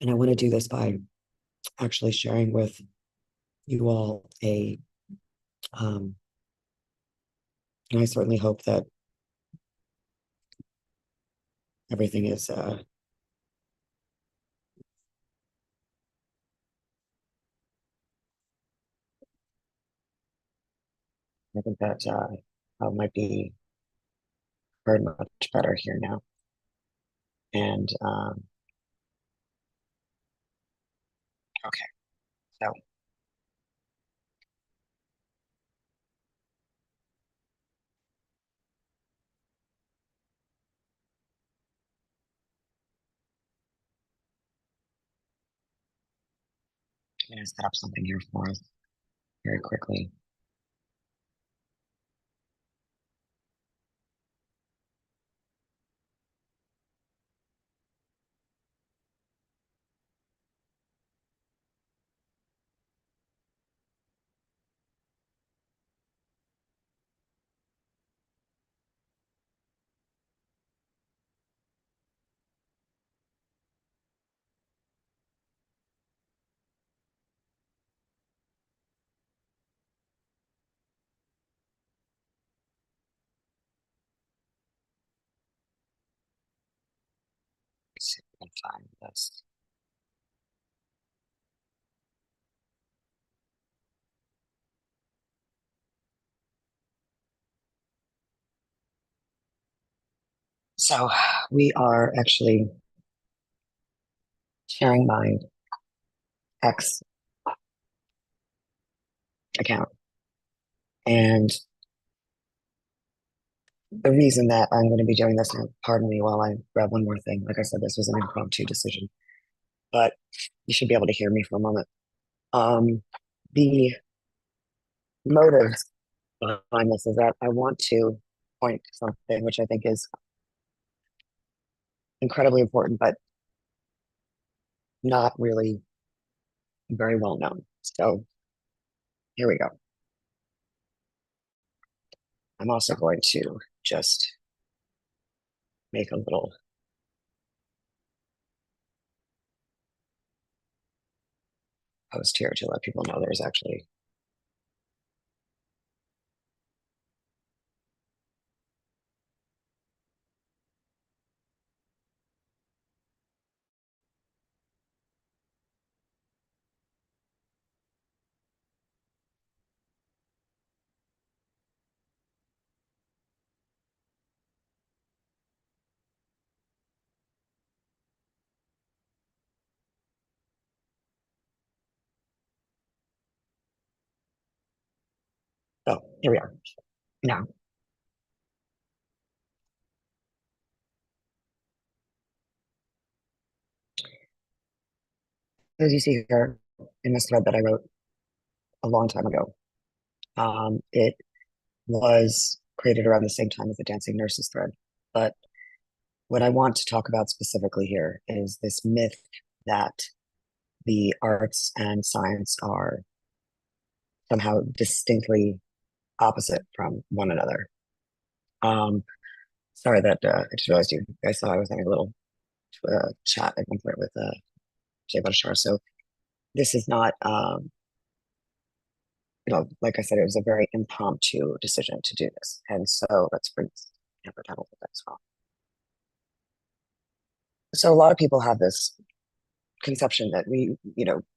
And I want to do this by actually sharing with you all um, and I certainly hope that everything is, I think that might be heard much better here now. And okay, so I'm going to set up something here for us very quickly. Let's see if I can find this. So we are actually sharing my X account. And the reason that I'm going to be doing this, now, pardon me while I grab one more thing. Like I said, this was an impromptu decision, but you should be able to hear me for a moment. The motives behind this is that I want to point to something which I think is incredibly important, but not really very well known. So here we go. I'm also going to just make a little post here to let people know there's actually. Oh, here we are. Now, as you see here in this thread that I wrote a long time ago, it was created around the same time as the Dancing Nurses thread. But what I want to talk about specifically here is this myth that the arts and science are somehow distinctly opposite from one another. Um, sorry that I just realized you guys saw I was having a little chat at one point with Jay Bhattacharya. So this is not, like I said, it was a very impromptu decision to do this. And so let's bring Amber down a little bit as well. So a lot of people have this conception that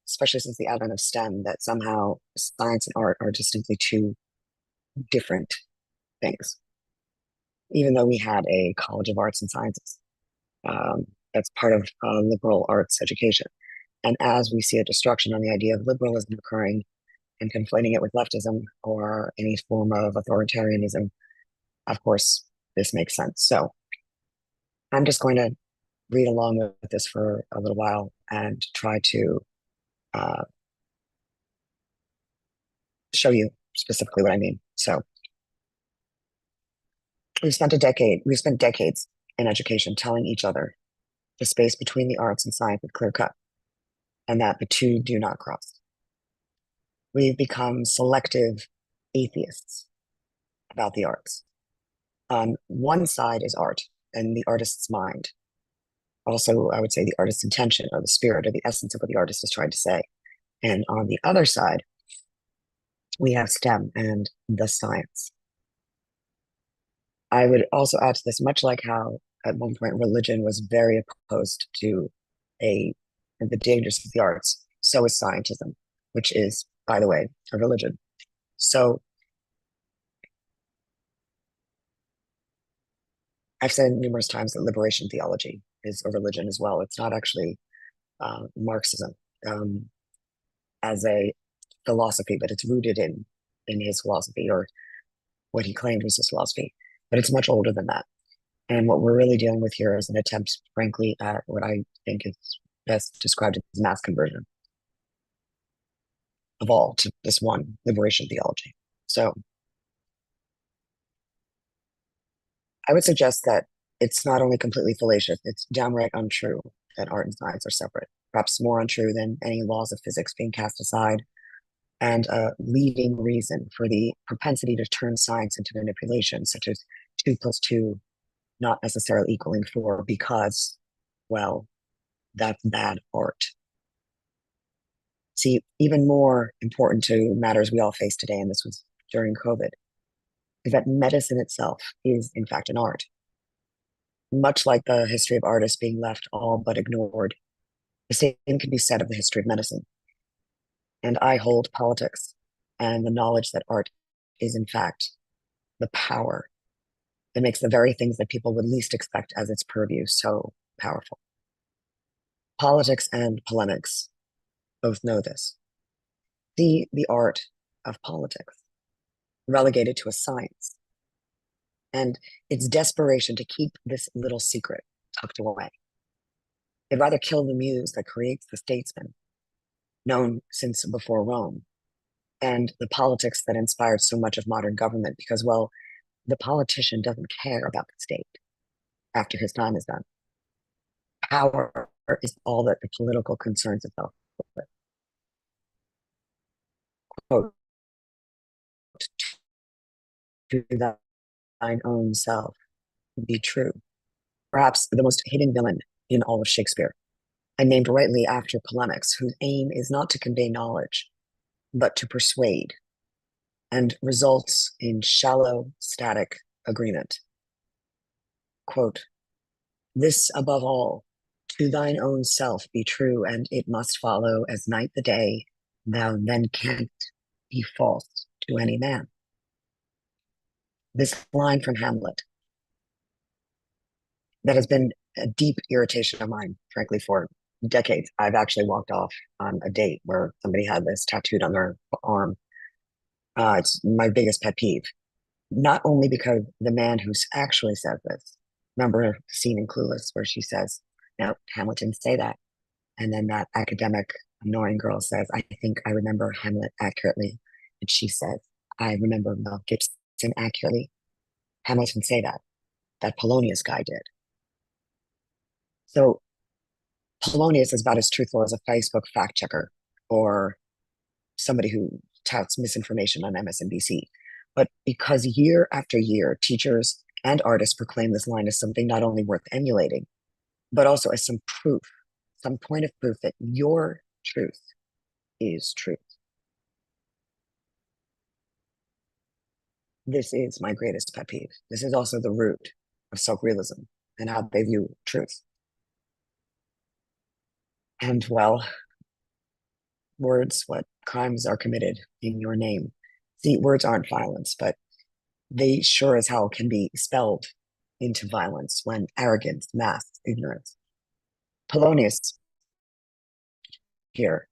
especially since the advent of STEM, that somehow science and art are distinctly two different things, even though we had a College of Arts and Sciences. That's part of liberal arts education. And as we see a destruction on the idea of liberalism occurring and conflating it with leftism or any form of authoritarianism, of course, this makes sense. So I'm just going to read along with this for a little while and try to uh, show you specifically what I mean. So we spent decades in education telling each other the space between the arts and science is clear cut and that the two do not cross. We've become selective atheists about the arts. On one side is art and the artist's mind. Also, I would say the artist's intention or the spirit or the essence of what the artist is trying to say. And on the other side, we have STEM and the science. I would also add to this, much like how at one point religion was very opposed to a the dangers of the arts, so is scientism, which is, by the way, a religion. So I've said numerous times that liberation theology is a religion as well. It's not actually Marxism um, as a philosophy, but it's rooted in his philosophy or what he claimed was his philosophy. But it's much older than that. And what we're really dealing with here is an attempt, frankly, at what I think is best described as mass conversion of all to this one liberation theology. So I would suggest that it's not only completely fallacious, it's downright untrue that art and science are separate, perhaps more untrue than any laws of physics being cast aside, and a leading reason for the propensity to turn science into manipulation, such as 2 plus 2 not necessarily equaling 4 because, well, that's bad art. See, even more important to matters we all face today, and this was during COVID, is that medicine itself is, in fact, an art. Much like the history of artists being left all but ignored, the same can be said of the history of medicine. And I hold politics and the knowledge that art is, in fact, the power that makes the very things that people would least expect as its purview so powerful. Politics and polemics both know this. See the art of politics relegated to a science and its desperation to keep this little secret tucked away. They'd rather kill the muse that creates the statesman, known since before Rome, and the politics that inspired so much of modern government because, well, the politician doesn't care about the state after his time is done. Power is all that the political concerns itself with. Quote, to thine own self be true. Perhaps the most hidden villain in all of Shakespeare, and named rightly after polemics, whose aim is not to convey knowledge, but to persuade, and results in shallow, static agreement. Quote, this above all, to thine own self be true, and it must follow as night the day, thou then canst be false to any man. This line from Hamlet that has been a deep irritation of mine, frankly, for decades. I've actually walked off on a date where somebody had this tattooed on their arm. It's my biggest pet peeve. Not only because the man who actually says this, remember the scene in Clueless where she says, no, Hamlet didn't say that. And then that academic, annoying girl says, I think I remember Hamlet accurately. And she says, I remember Mel Gibson accurately. Hamlet didn't say that. That Polonius guy did. So Polonius is about as truthful as a Facebook fact checker or somebody who touts misinformation on MSNBC. But because year after year, teachers and artists proclaim this line as something not only worth emulating, but also as some proof, some point of proof that your truth is truth. This is my greatest pet peeve. This is also the root of self-realism and how they view truth. And well, words, what crimes are committed in your name. See, words aren't violence, but they sure as hell can be spelled into violence when arrogance masks ignorance. Polonius here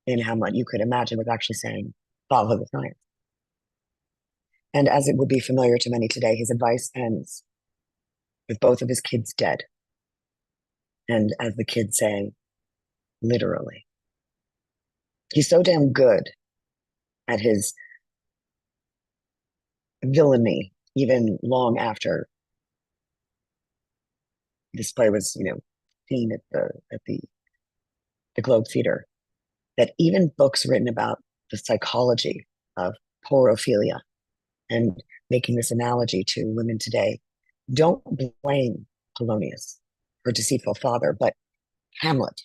in Hamlet, you could imagine, was actually saying, follow the science. And as it would be familiar to many today, his advice ends with both of his kids dead. And as the kids say, literally. He's so damn good at his villainy, even long after this play was, seen at the Globe Theater, that even books written about the psychology of poor Ophelia and making this analogy to women today don't blame Polonius. her deceitful father, but Hamlet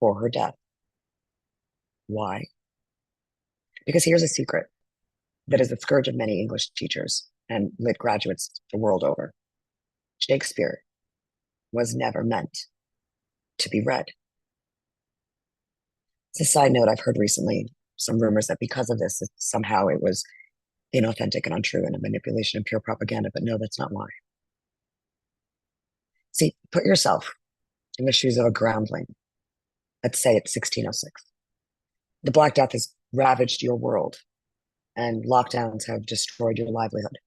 for her death. Why? Because here's a secret that is the scourge of many English teachers and lit graduates the world over. Shakespeare was never meant to be read. As a side note, I've heard recently some rumors that because of this, somehow it was inauthentic and untrue and a manipulation and pure propaganda, but no, that's not why. See, put yourself in the shoes of a groundling. Let's say it's 1606. The Black Death has ravaged your world and lockdowns have destroyed your livelihood.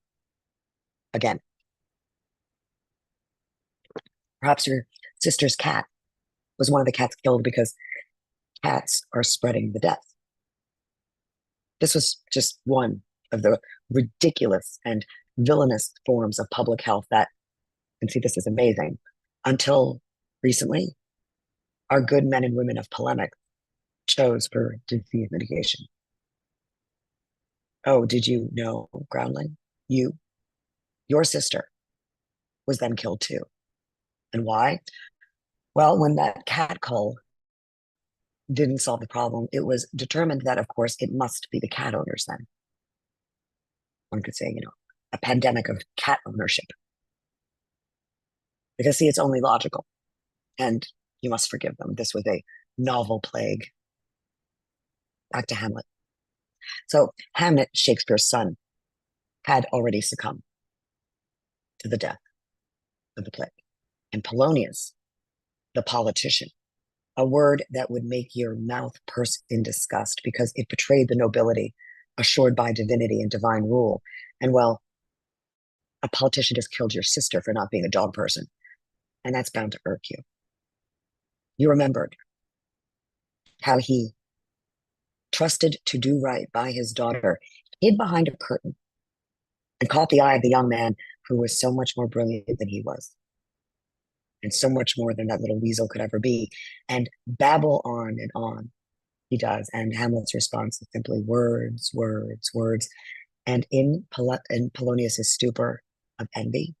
Again, perhaps your sister's cat was one of the cats killed because cats are spreading the death. This was just one of the ridiculous and villainous forms of public health that, and see, this is amazing, until recently, our good men and women of polemic chose for disease mitigation. Oh, did you know, Groundling? Your sister was then killed too. And why? Well, when that cat cull didn't solve the problem, it was determined that, of course, it must be the cat owners then. One could say, a pandemic of cat ownership. Because, see, it's only logical. And you must forgive them. This was a novel plague. Back to Hamlet. So, Hamlet, Shakespeare's son, had already succumbed to the death of the plague. And Polonius, the politician, a word that would make your mouth purse in disgust because it betrayed the nobility assured by divinity and divine rule. And well, a politician just killed your sister for not being a dog person. And that's bound to irk you. You remembered how he trusted to do right by his daughter, hid behind a curtain, and caught the eye of the young man who was so much more brilliant than he was, and so much more than that little weasel could ever be, and babble on and on. He does. And Hamlet's response is simply words, words, words. And in Polonius's stupor of envy,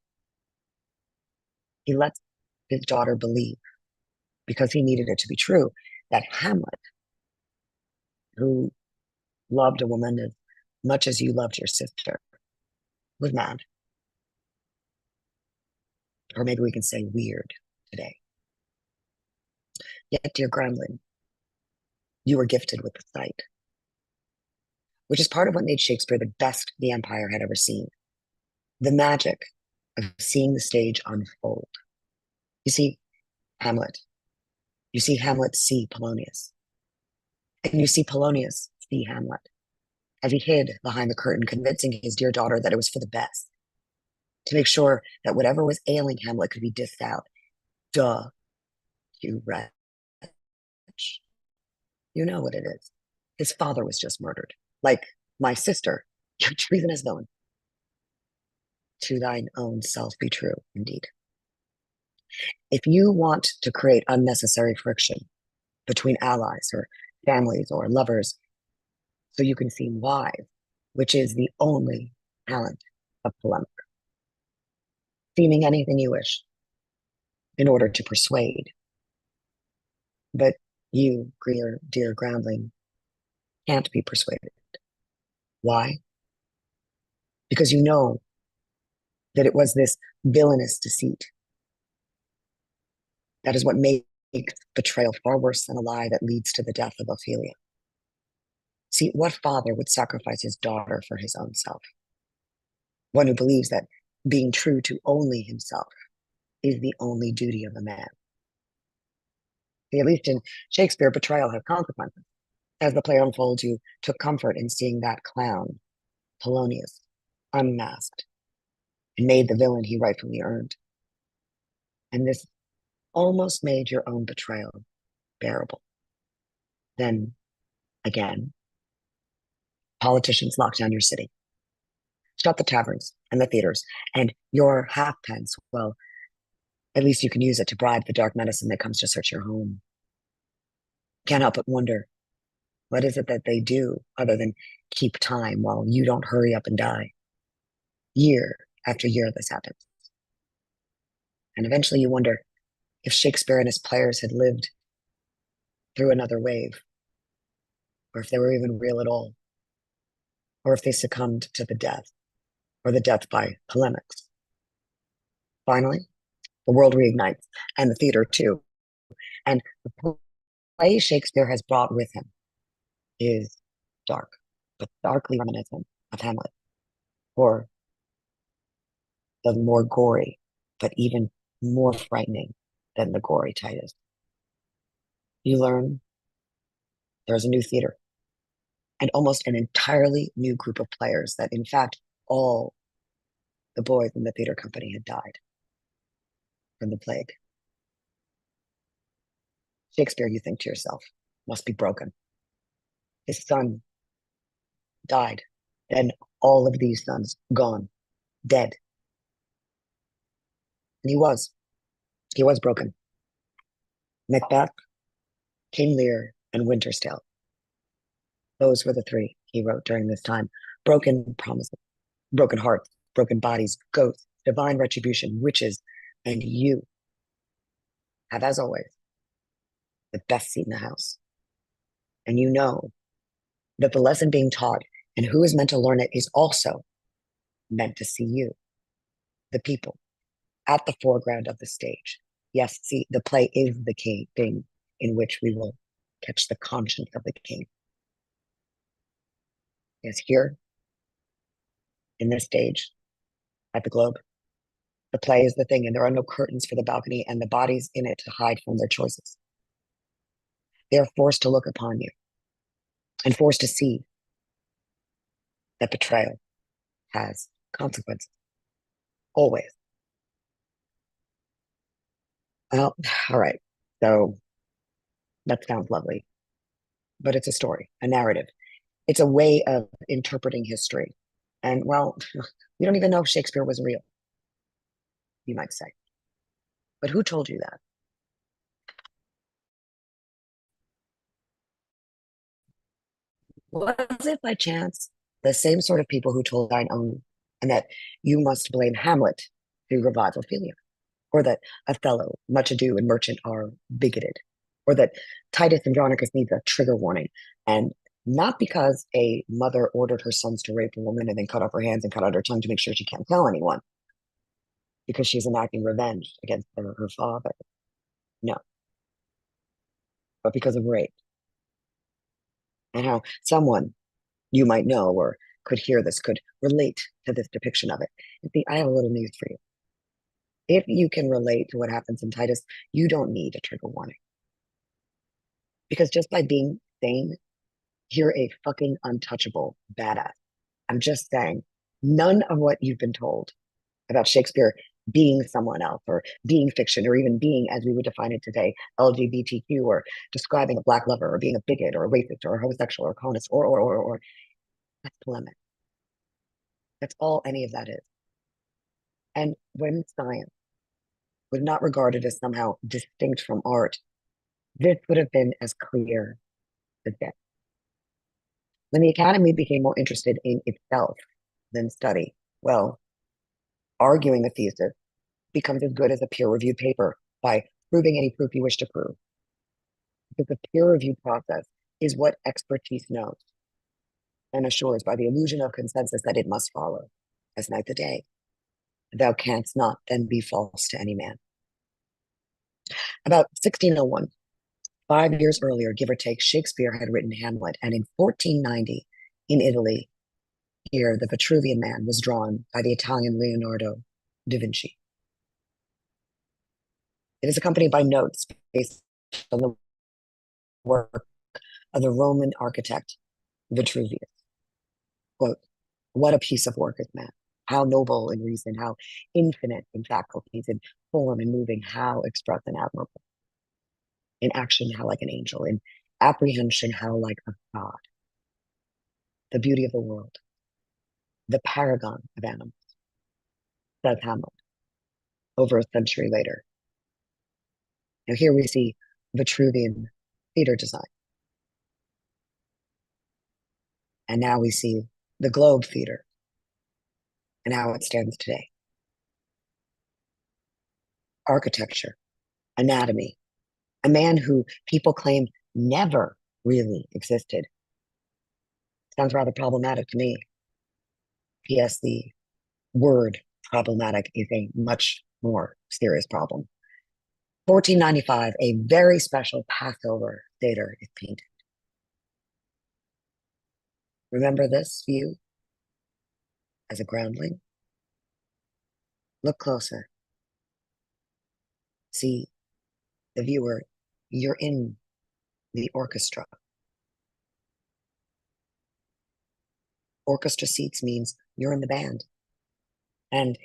he lets his daughter believe, because he needed it to be true, that Hamlet, who loved a woman as much as you loved your sister, was mad. Or maybe we can say weird today. Yet, dear Groundling, you were gifted with the sight, which is part of what made Shakespeare the best the Empire had ever seen. The magic of seeing the stage unfold. You see Hamlet. You see Hamlet see Polonius. And you see Polonius see Hamlet as he hid behind the curtain, convincing his dear daughter that it was for the best, to make sure that whatever was ailing Hamlet could be dished out. Duh, you wretch. You know what it is. His father was just murdered. Like my sister, you treasonous villain. To thine own self be true, indeed. If you want to create unnecessary friction between allies or families or lovers, so you can seem wise, which is the only talent of polemic, seeming anything you wish in order to persuade. But you, dear Groundling, can't be persuaded. Why? Because you know that it was this villainous deceit that is what makes betrayal far worse than a lie that leads to the death of Ophelia. See, what father would sacrifice his daughter for his own self? One who believes that being true to only himself is the only duty of a man. See, at least in Shakespeare, betrayal has consequences. As the play unfolds, you took comfort in seeing that clown, Polonius, unmasked, and made the villain he rightfully earned. And this almost made your own betrayal bearable. Then, again, politicians lock down your city, shut the taverns and the theaters, and your halfpence, well, at least you can use it to bribe the dark medicine that comes to search your home. Can't help but wonder, what is it that they do other than keep time while you don't hurry up and die? Year after year, this happens. And eventually you wonder, if Shakespeare and his players had lived through another wave, or if they were even real at all, or if they succumbed to the death, or the death by polemics. Finally, the world reignites, and the theater too. And the play Shakespeare has brought with him is dark, but darkly reminiscent of Hamlet, or the more gory, but even more frightening than the gory Titus. You learn there's a new theater and almost an entirely new group of players that, in fact, all the boys in the theater company had died from the plague. Shakespeare, you think to yourself, must be broken. His son died. Then all of these sons gone, dead. And he was broken. Macbeth, King Lear, and Winter's Tale. Those were the three he wrote during this time. Broken promises, broken hearts, broken bodies, ghosts, divine retribution, witches, and you have, as always, the best seat in the house. And you know that the lesson being taught and who is meant to learn it is also meant to see you, the people, at the foreground of the stage. Yes, see, the play is the key thing in which we will catch the conscience of the king. Yes, here in this stage at the Globe, the play is the thing, and there are no curtains for the balcony and the bodies in it to hide from their choices. They are forced to look upon you and forced to see that betrayal has consequences. Always. Well, all right. So that sounds lovely, but it's a story, a narrative. It's a way of interpreting history. And well, we don't even know if Shakespeare was real, you might say. But who told you that? Was it by chance the same sort of people who told thine own and that you must blame Hamlet to revive Ophelia? Or that Othello, Much Ado, and Merchant are bigoted? Or that Titus Andronicus needs a trigger warning? And not because a mother ordered her sons to rape a woman and then cut off her hands and cut out her tongue to make sure she can't tell anyone, because she's enacting revenge against her father. No, but because of rape. And how someone you might know or could hear this, could relate to this depiction of it. And see, I have a little news for you. If you can relate to what happens in Titus, you don't need a trigger warning. Because just by being sane, you're a fucking untouchable badass. I'm just saying, none of what you've been told about Shakespeare being someone else or being fiction or even being, as we would define it today, LGBTQ or describing a black lover or being a bigot or a racist or a homosexual or a colonist or that's polemic. That's all any of that is. And when science was not regarded as somehow distinct from art, this would have been as clear as day. When the Academy became more interested in itself than study, well, arguing a thesis becomes as good as a peer-reviewed paper by proving any proof you wish to prove. Because the peer review process is what expertise knows and assures by the illusion of consensus that it must follow, as night the day. Thou canst not then be false to any man. About 1601, 5 years earlier, give or take, Shakespeare had written Hamlet, and in 1490, in Italy, here the Vitruvian Man was drawn by the Italian Leonardo da Vinci. It is accompanied by notes based on the work of the Roman architect Vitruvius. Quote, what a piece of work is man. How noble in reason, how infinite in faculties, in form and moving, how express and admirable. In action, how like an angel. In apprehension, how like a god. The beauty of the world. The paragon of animals, says Hamlet, over a century later. Now here we see Vitruvian theater design. And now we see the Globe Theater and how it stands today. Architecture, anatomy, a man who people claim never really existed. Sounds rather problematic to me. P.S. The word problematic is a much more serious problem. 1495, a very special Passover Seder is painted. Remember this view as a groundling? Look closer. See, the viewer, you're in the orchestra. Orchestra seats means you're in the band. And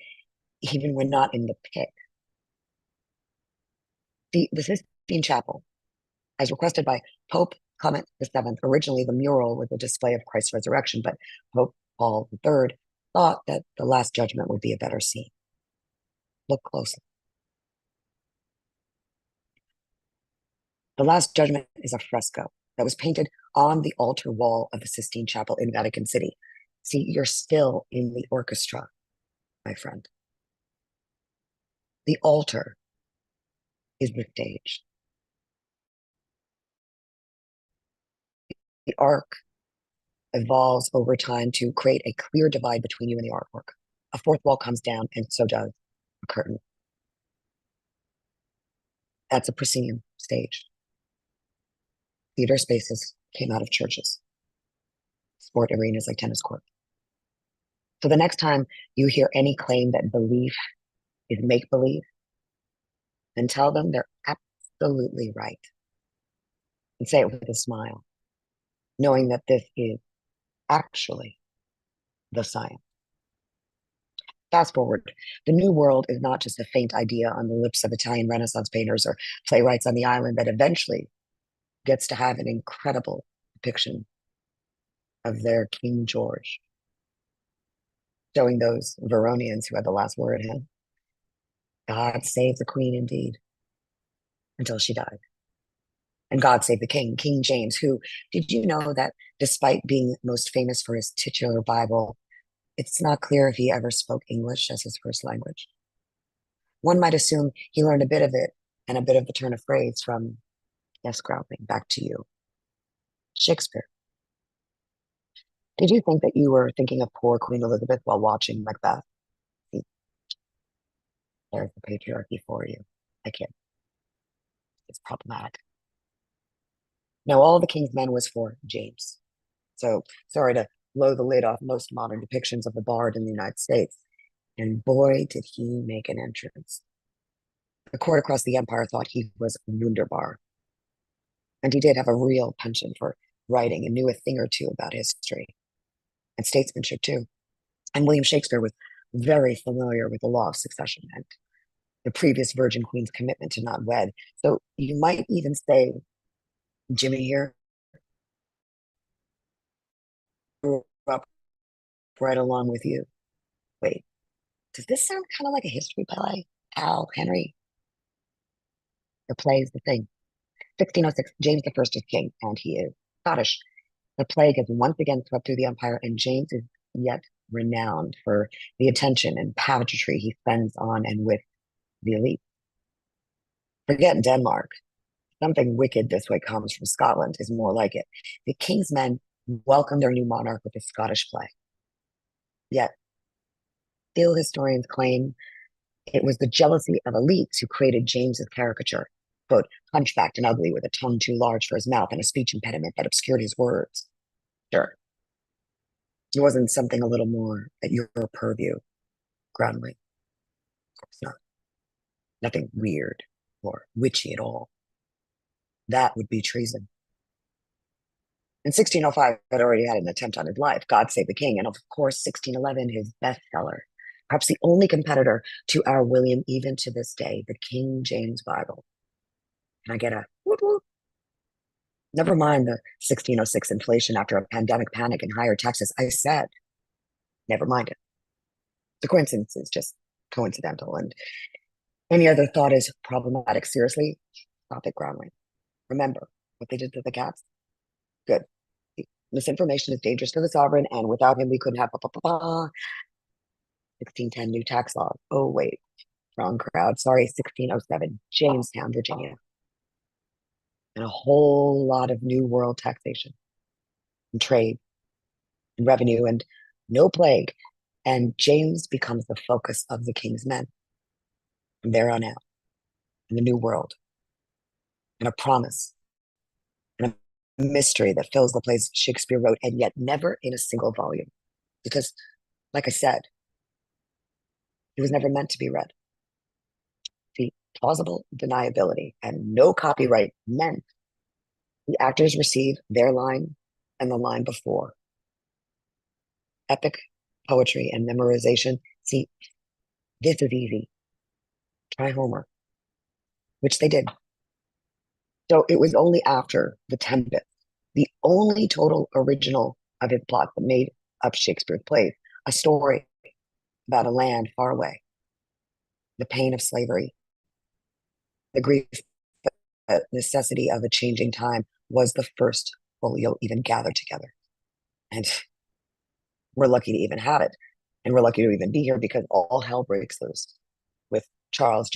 even when not in the pit. The Sistine Chapel, as requested by Pope Clement VII, originally the mural was a display of Christ's resurrection, but Pope Paul III thought that the Last Judgment would be a better scene. Look closer. The Last Judgment is a fresco that was painted on the altar wall of the Sistine Chapel in Vatican City. See, you're still in the orchestra, my friend. The altar is the stage. The arc evolves over time to create a clear divide between you and the artwork. A fourth wall comes down, and so does a curtain. That's a proscenium stage. Theater spaces came out of churches, sport arenas like tennis court. So the next time you hear any claim that belief is make believe, then tell them they're absolutely right. And say it with a smile, knowing that this is actually the science. Fast forward, the New World is not just a faint idea on the lips of Italian Renaissance painters or playwrights on the island that eventually gets to have an incredible depiction of their King George, showing those Veronians who had the last word. God save the Queen indeed, until she died. And God save the King, King James, who, did you know that despite being most famous for his titular Bible, it's not clear if he ever spoke English as his first language? One might assume he learned a bit of it and a bit of the turn of phrase from, yes, Groundling, back to you, Shakespeare. Did you think that you were thinking of poor Queen Elizabeth while watching Macbeth? See, there's the patriarchy for you. I kid. It's problematic. Now, all the King's Men was for James. So, sorry to blow the lid off most modern depictions of the bard in the United States. And boy, did he make an entrance. The court across the empire thought he was wunderbar. And he did have a real penchant for writing and knew a thing or two about history and statesmanship too. And William Shakespeare was very familiar with the law of succession and the previous Virgin Queen's commitment to not wed. So you might even say, Jimmy here grew up right along with you. Wait, does this sound kind of like a history play? Hal Henry? The play is the thing. 1606, James I is king, and he is Scottish. The plague has once again swept through the empire, and James is yet renowned for the attention and pageantry he spends on and with the elite. Forget Denmark. Something wicked this way comes from Scotland is more like it. The king's men welcomed their new monarch with a Scottish play. Yet, still historians claim it was the jealousy of elites who created James's caricature, quote, hunchbacked and ugly with a tongue too large for his mouth and a speech impediment that obscured his words. Sure. It wasn't something a little more at your purview, Groundling. Of course not. Nothing weird or witchy at all. That would be treason. In 1605, had already had an attempt on his life, God Save the King, and of course, 1611, his bestseller, perhaps the only competitor to our William, even to this day, the King James Bible. Can I get a whoop whoop? Never mind the 1606 inflation after a pandemic panic and higher taxes. I said, never mind it. The coincidence is just coincidental, and any other thought is problematic. Seriously, stop it, Groundling. Remember what they did to the cats? Good. Misinformation is dangerous to the sovereign, and without him, we couldn't have 1610 new tax laws. Oh, wait. Wrong crowd. Sorry, 1607, Jamestown, Virginia, and a whole lot of New World taxation and trade and revenue and no plague. And James becomes the focus of the king's men from there on out in the New World, and a promise and a mystery that fills the place Shakespeare wrote, and yet never in a single volume. Because, like I said, he was never meant to be read. The plausible deniability and no copyright meant the actors receive their line and the line before. Epic poetry and memorization. See, this is easy. Try Homer, which they did. So it was only after The Tempest, the only total original of his plot that made up Shakespeare's plays, a story about a land far away, the pain of slavery, the grief, the necessity of a changing time, was the first folio even gathered together. And we're lucky to even have it. And we're lucky to even be here because all hell breaks loose with Charles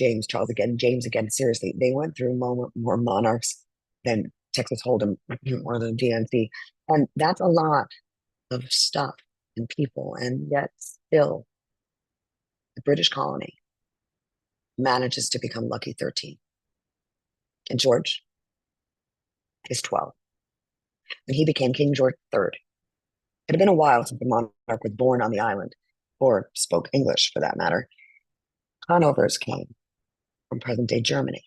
again, James again. Seriously, they went through more monarchs than Texas Hold'em or the DNC. And that's a lot of stuff and people. And yet still, the British colony manages to become lucky 13. And George is 12. And he became King George III. It had been a while since the monarch was born on the island, or spoke English for that matter. Hanovers came from present day Germany,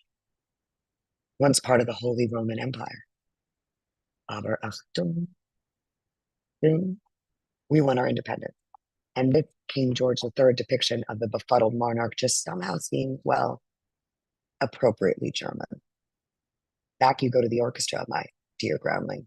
once part of the Holy Roman Empire. Aber Achtung, we won our independence. And this King George III depiction of the befuddled monarch just somehow seems, well, appropriately German. Back you go to the orchestra, my dear groundling.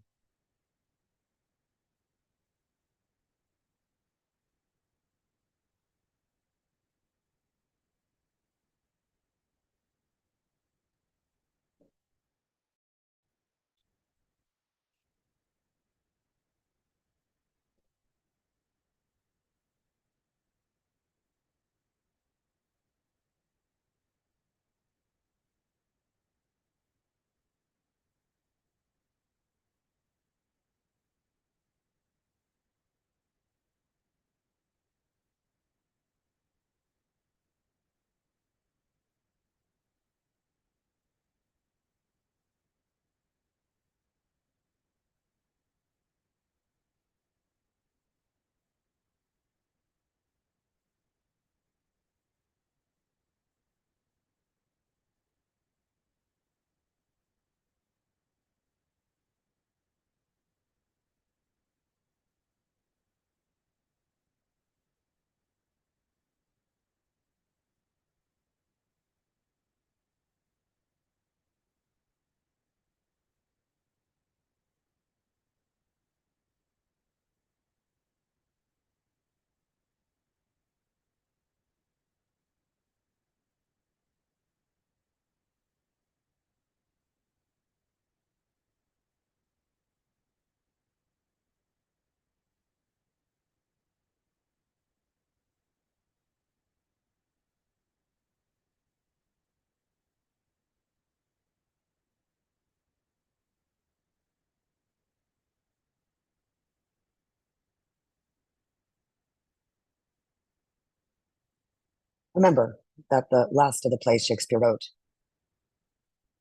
Remember that the last of the plays Shakespeare wrote,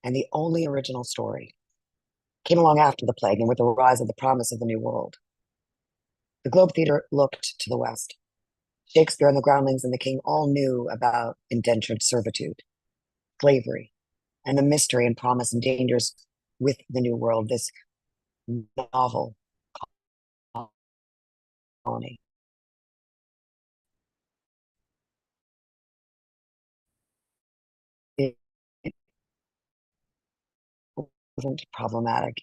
and the only original story, came along after the plague and with the rise of the promise of the New World. The Globe Theatre looked to the west. Shakespeare and the Groundlings and the King all knew about indentured servitude, slavery, and the mystery and promise and dangers with the New World, this novel colony. It wasn't problematic.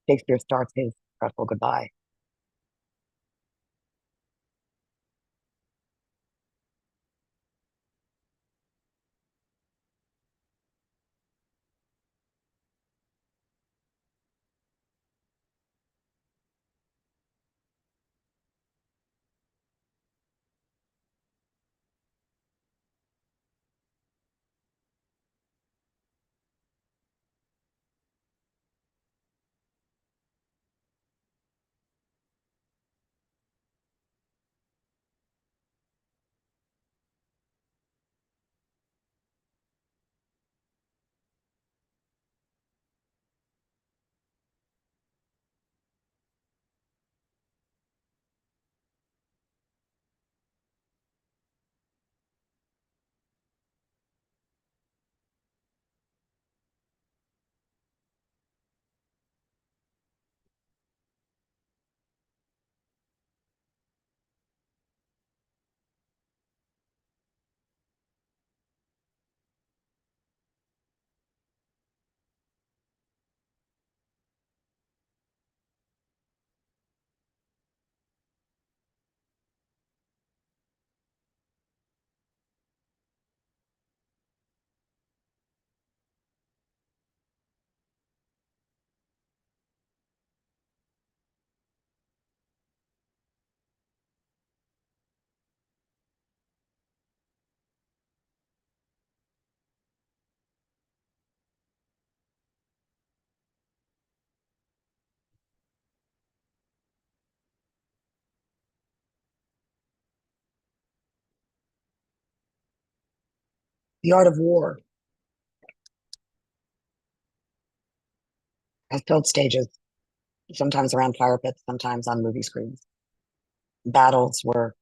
Shakespeare starts his fretful goodbye. The art of war has filled stages, sometimes around fire pits, sometimes on movie screens. Battles were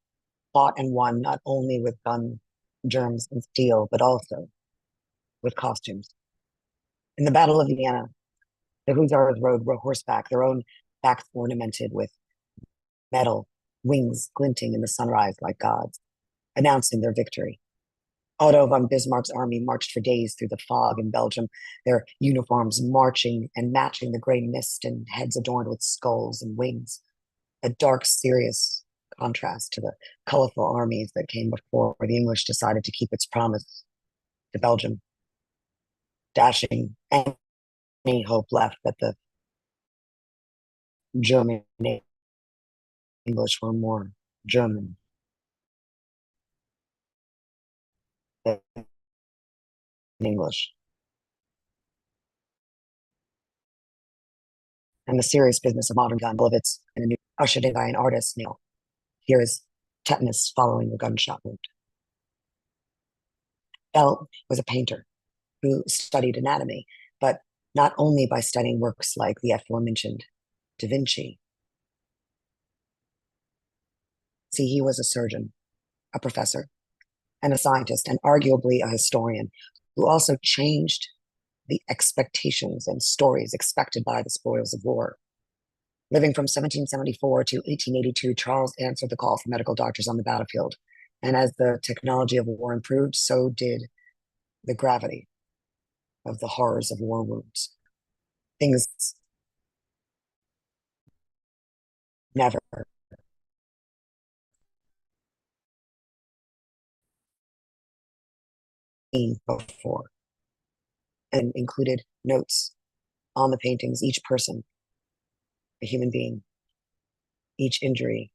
fought and won not only with gun, germs, and steel, but also with costumes. In the Battle of Vienna, the Hussars rode horseback, their own backs ornamented with metal, wings glinting in the sunrise like gods, announcing their victory. Otto von Bismarck's army marched for days through the fog in Belgium, their uniforms marching and matching the gray mist and heads adorned with skulls and wings, a dark, serious contrast to the colorful armies that came before the English decided to keep its promise to Belgium, dashing any hope left that the German English were more German than English. And the serious business of modern gun, bullets, and a new ushered in by an artist, Neil. Here is tetanus following a gunshot wound. Bell was a painter who studied anatomy, but not only by studying works like the aforementioned Da Vinci. See, he was a surgeon, a professor, and a scientist, and arguably a historian who also changed the expectations and stories expected by the spoils of war. Living from 1774 to 1882, Charles answered the call for medical doctors on the battlefield. And as the technology of war improved, so did the gravity of the horrors of war wounds. Things never seen before, and included notes on the paintings, each person, a human being, each injury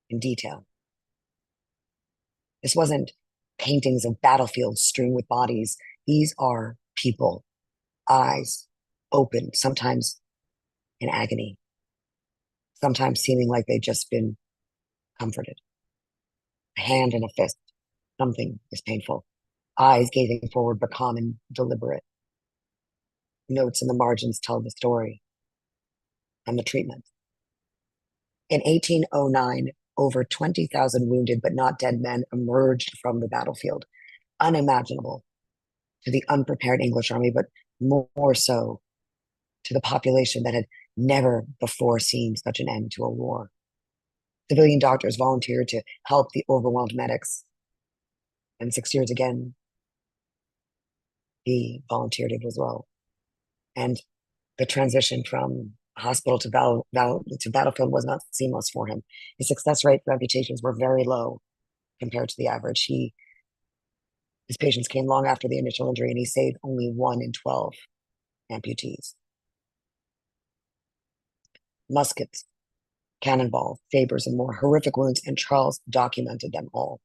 in detail. This wasn't paintings of battlefields strewn with bodies. These are people, eyes open, sometimes in agony, sometimes seeming like they've just been comforted. A hand and a fist, something is painful. Eyes gazing forward, but calm and deliberate. Notes in the margins tell the story and the treatment. In 1809, over 20,000 wounded but not dead men emerged from the battlefield, unimaginable to the unprepared English army, but more so to the population that had never before seen such an end to a war. Civilian doctors volunteered to help the overwhelmed medics. And 6 years again, he volunteered it as well. And the transition from hospital to battlefield was not seamless for him. His success rate for amputations were very low compared to the average. His patients came long after the initial injury, and he saved only 1 in 12 amputees. Muskets, cannonballs, sabers, and more horrific wounds, and Charles documented them all.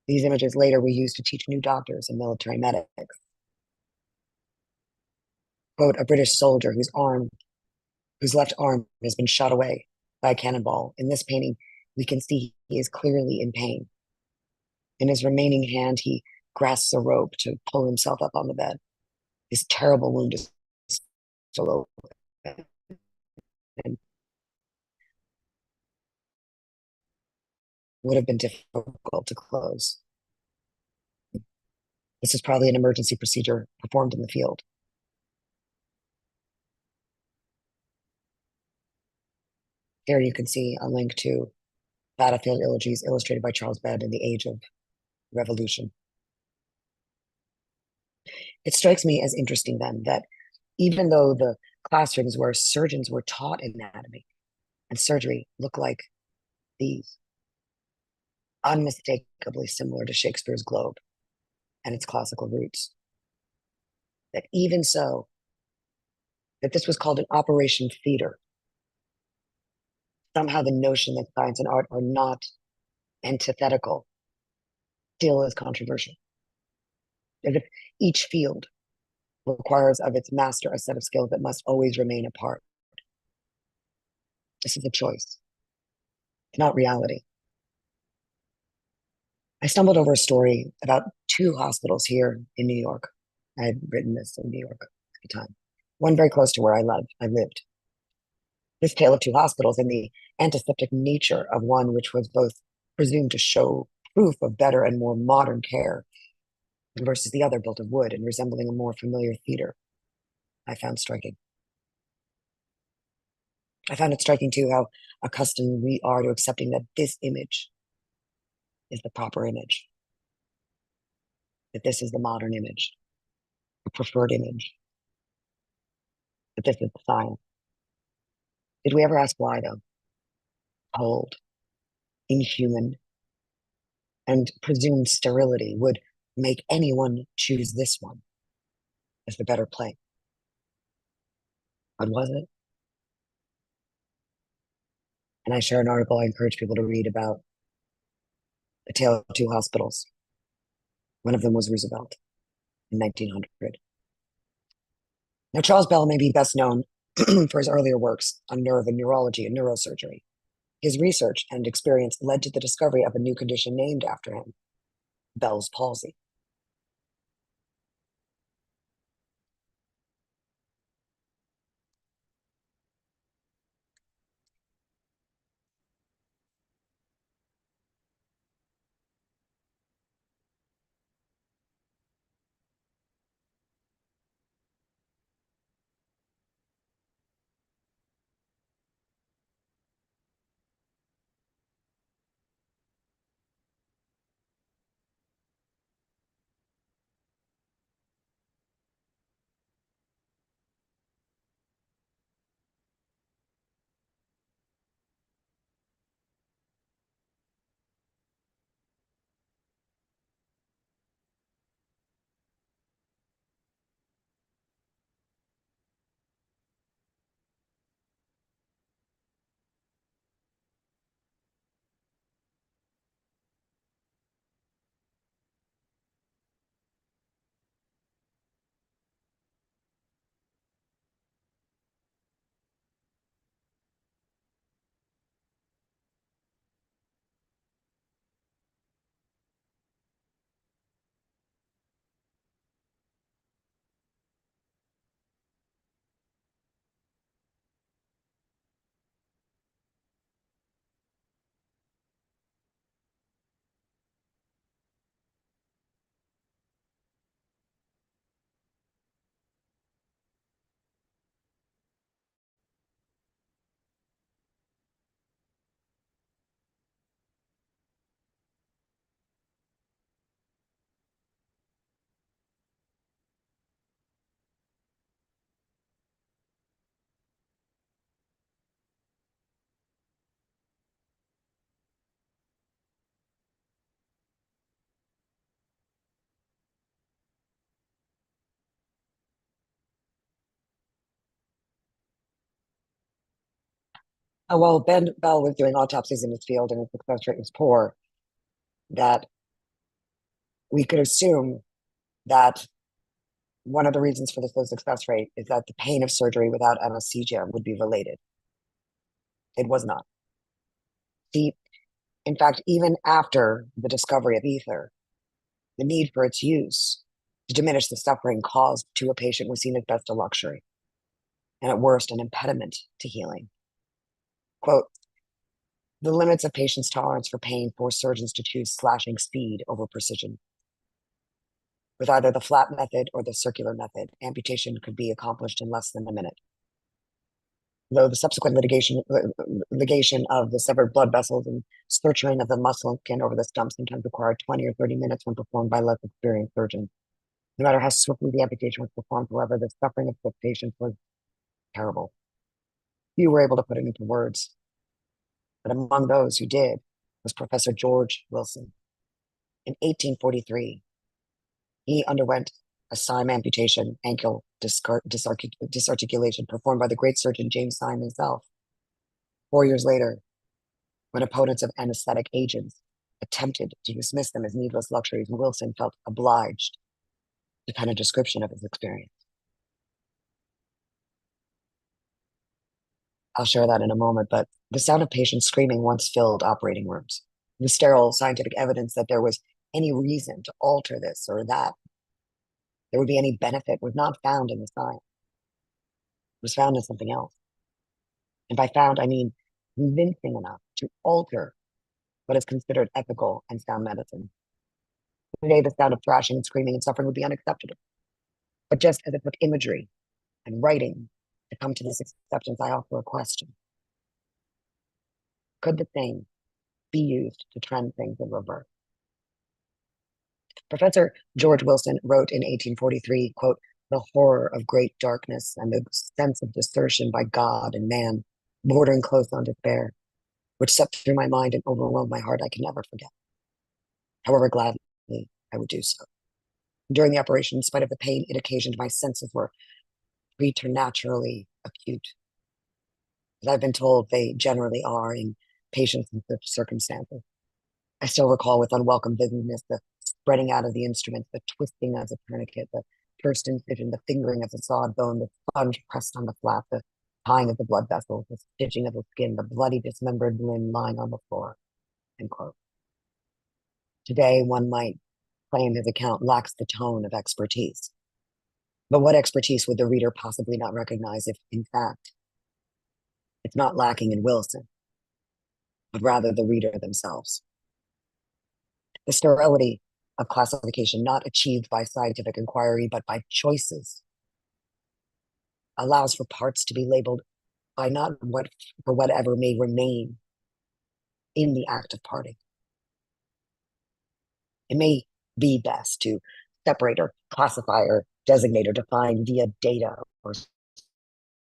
These images later were used to teach new doctors and military medics. Quote, a British soldier whose left arm has been shot away by a cannonball. In this painting, we can see he is clearly in pain. In his remaining hand, he grasps a rope to pull himself up on the bed. His terrible wound is still open and would have been difficult to close. This is probably an emergency procedure performed in the field. Here you can see a link to battlefield elegies illustrated by Charles Bed in the Age of Revolution. It strikes me as interesting then that even though the classrooms where surgeons were taught anatomy and surgery look like these, unmistakably similar to Shakespeare's Globe and its classical roots, that even so, that this was called an operation theater. Somehow the notion that science and art are not antithetical still is controversial. As if each field requires of its master a set of skills that must always remain apart. This is a choice, not reality. I stumbled over a story about two hospitals here in New York. I had written this in New York at the time. One very close to where I lived. This tale of two hospitals and the antiseptic nature of one which was both presumed to show proof of better and more modern care versus the other built of wood and resembling a more familiar theater, I found striking. I found it striking too how accustomed we are to accepting that this image is the proper image, that this is the modern image, the preferred image, that this is the science. Did we ever ask why, though? Cold, inhuman, and presumed sterility would make anyone choose this one as the better play. But was it? And I share an article I encourage people to read about the tale of two hospitals. One of them was Roosevelt in 1900. Now, Charles Bell may be best known for his earlier works on nerve and neurology and neurosurgery. His research and experience led to the discovery of a new condition named after him, Bell's palsy. While Ben Bell was doing autopsies in his field and his success rate was poor, that we could assume that one of the reasons for this low success rate is that the pain of surgery without anesthesia would be related. It was not. The, in fact, even after the discovery of ether, the need for its use to diminish the suffering caused to a patient was seen as best a luxury, and at worst, an impediment to healing. Quote, the limits of patients' tolerance for pain force surgeons to choose slashing speed over precision. With either the flat method or the circular method, amputation could be accomplished in less than a minute. Though the subsequent ligation of the severed blood vessels and suturing of the muscle and skin over the stump sometimes required 20 or 30 minutes when performed by less experienced surgeons. No matter how swiftly the amputation was performed, however, the suffering of the patients was terrible. Few were able to put it into words, but among those who did was Professor George Wilson. In 1843, he underwent a Syme amputation, ankle disarticulation, performed by the great surgeon James Syme himself. 4 years later, when opponents of anesthetic agents attempted to dismiss them as needless luxuries, Wilson felt obliged to pen a description of his experience. I'll share that in a moment, but the sound of patients screaming once filled operating rooms. The sterile scientific evidence that there was any reason to alter this or that, there would be any benefit, was not found in the science. It was found in something else. And by found, I mean convincing enough to alter what is considered ethical and sound medicine. Today, the sound of thrashing and screaming and suffering would be unacceptable. But just as it took imagery and writing to come to this acceptance, I offer a question. Could the same be used to trend things in reverse? Professor George Wilson wrote in 1843, quote, "The horror of great darkness and the sense of desertion by God and man, bordering close on despair, which swept through my mind and overwhelmed my heart, I can never forget. However gladly I would do so. During the operation, in spite of the pain it occasioned, my senses were preternaturally acute. As I've been told they generally are in patients in such circumstances. I still recall with unwelcome vividness the spreading out of the instruments, the twisting of the tourniquet, the first incision, the fingering of the sawed bone, the sponge pressed on the flap, the tying of the blood vessels, the stitching of the skin, the bloody dismembered limb lying on the floor." End quote. Today, one might claim his account lacks the tone of expertise. But what expertise would the reader possibly not recognize if, in fact, it's not lacking in Wilson, but rather the reader themselves? The sterility of classification, not achieved by scientific inquiry, but by choices, allows for parts to be labeled by not what for whatever may remain in the act of parting. It may be best to separate or classify or designate or define via data or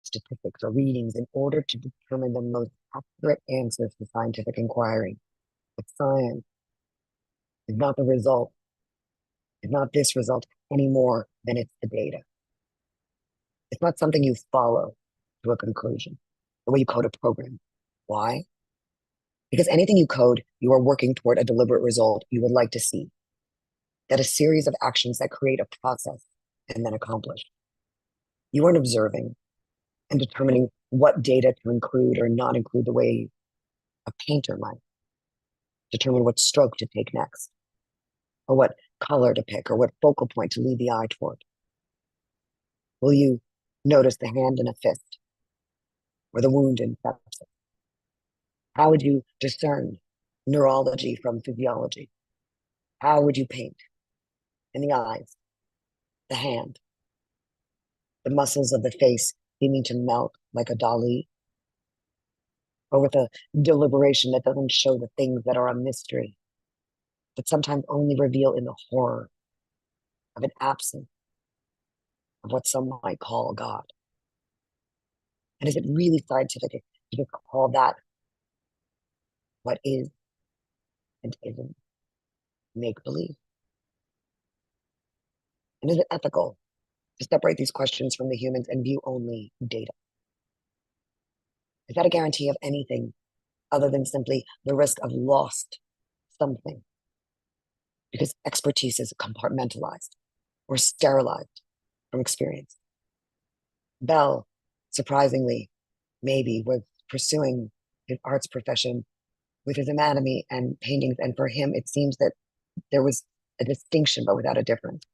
statistics or readings in order to determine the most accurate answers to scientific inquiry. But science is not the result, is not this result any more than it's the data. It's not something you follow to a conclusion, the way you code a program. Why? Because anything you code, you are working toward a deliberate result you would like to see. That a series of actions that create a process and then accomplish. You aren't observing and determining what data to include or not include the way a painter might determine what stroke to take next, or what color to pick, or what focal point to lead the eye toward. Will you notice the hand in a fist, or the wound in sepsis? How would you discern neurology from physiology? How would you paint? In the eyes, the hand, the muscles of the face seeming to melt like a Dali, or with a deliberation that doesn't show the things that are a mystery, but sometimes only reveal in the horror of an absence of what some might call God. And is it really scientific to just call that what is and isn't make believe? And is it ethical to separate these questions from the humans and view only data? Is that a guarantee of anything other than simply the risk of lost something? Because expertise is compartmentalized or sterilized from experience. Bell, surprisingly, maybe was pursuing his arts profession with his anatomy and paintings, and for him, it seems that there was a distinction, but without a difference.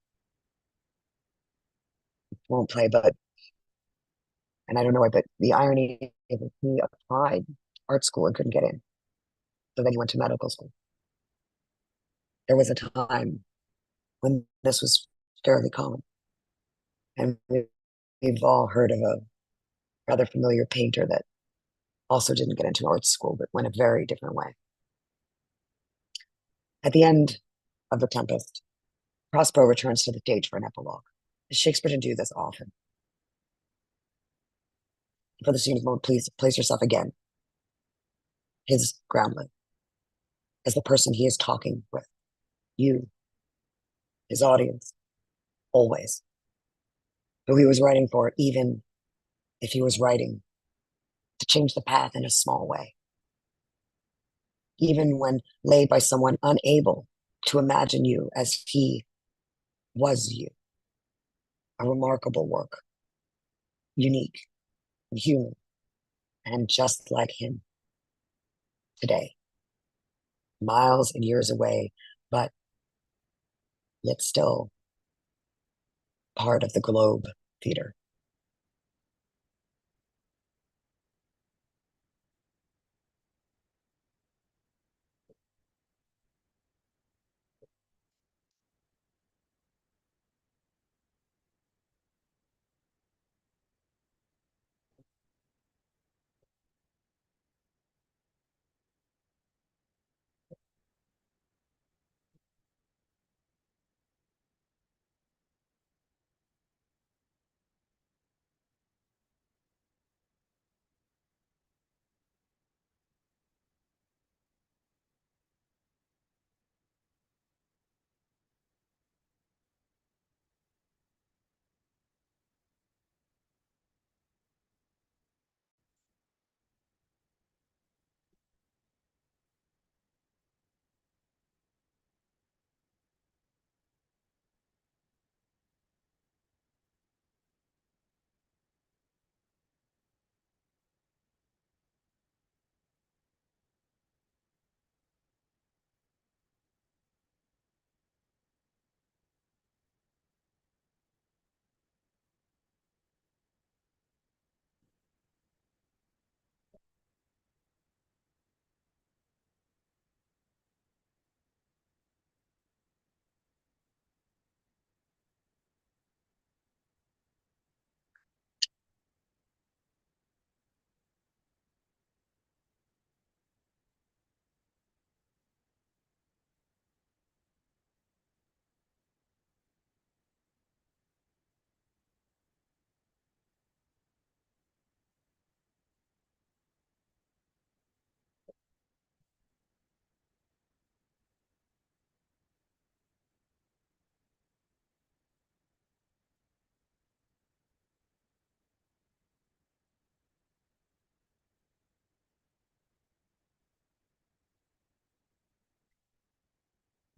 Won't play, but, and I don't know why, but the irony is that he applied art school and couldn't get in. So then he went to medical school. There was a time when this was fairly common. And we've all heard of a rather familiar painter that also didn't get into art school, but went a very different way. At the end of The Tempest, Prospero returns to the stage for an epilogue. Shakespeare didn't do this often. For the student mode, please place yourself again, his groundling, as the person he is talking with, you, his audience, always. Who he was writing for, even if he was writing to change the path in a small way. Even when laid by someone unable to imagine you as he was you. A remarkable work, unique, human, and just like him today. Miles and years away, but yet still part of the Globe Theater.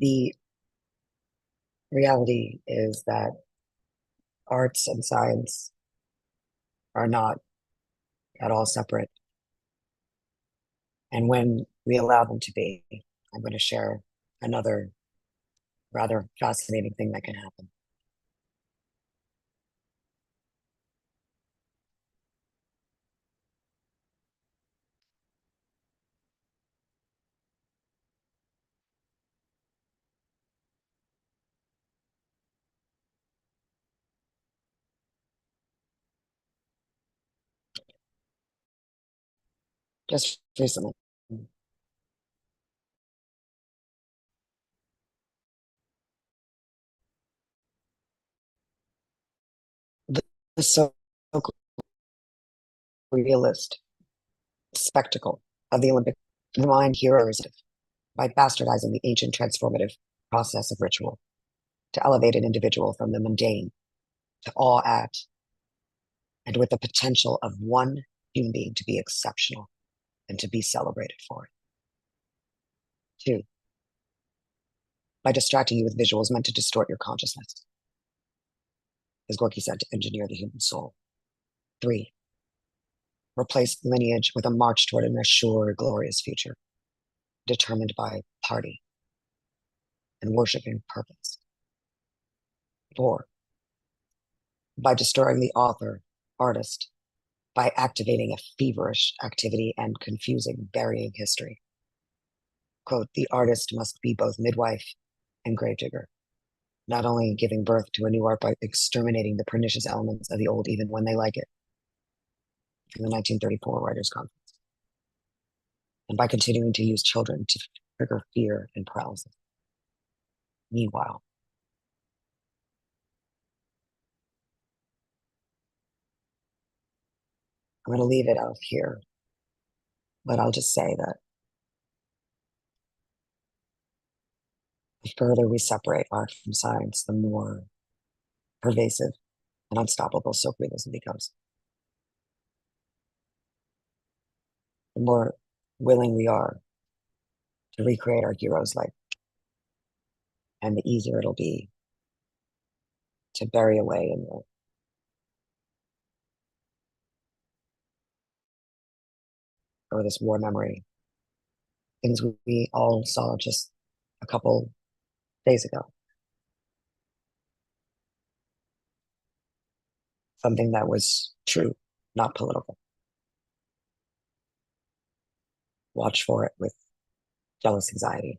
The reality is that arts and science are not at all separate. And when we allow them to be, I'm going to share another rather fascinating thing that can happen. Just recently, the, the so realist spectacle of the Olympic mind heroes by bastardizing the ancient transformative process of ritual to elevate an individual from the mundane to awe at and with the potential of one human being to be exceptional and to be celebrated for it. Two, by distracting you with visuals meant to distort your consciousness, as Gorky said, to engineer the human soul. Three, replace lineage with a march toward an assured, glorious future, determined by party and worshiping purpose. Four, by destroying the author, artist, by activating a feverish activity and confusing, burying history. Quote, the artist must be both midwife and gravedigger, not only giving birth to a new art by exterminating the pernicious elements of the old even when they like it, from the 1934 Writers' Conference, and by continuing to use children to trigger fear and paralysis. Meanwhile, I'm going to leave it out here, but I'll just say that the further we separate art from science, the more pervasive and unstoppable surrealism becomes. The more willing we are to recreate our heroes' life, and the easier it'll be to bury away in the or this war memory things we all saw just a couple days ago. something that was true, not political. Watch for it with jealous anxiety.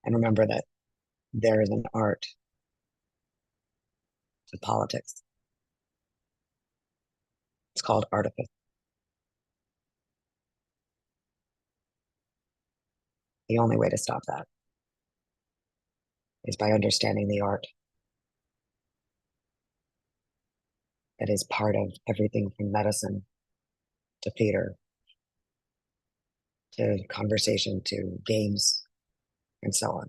And remember that there is an art to politics. It's called artifice. The only way to stop that is by understanding the art that is part of everything from medicine to theater to conversation to games and so on.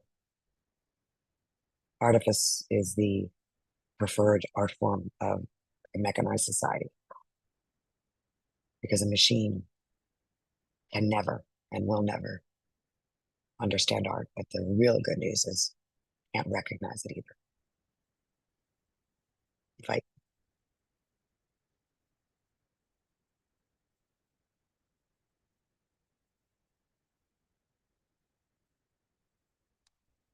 Artifice is the preferred art form of a mechanized society because a machine can never and will never understand art. But the real good news is can't recognize it either. Fight.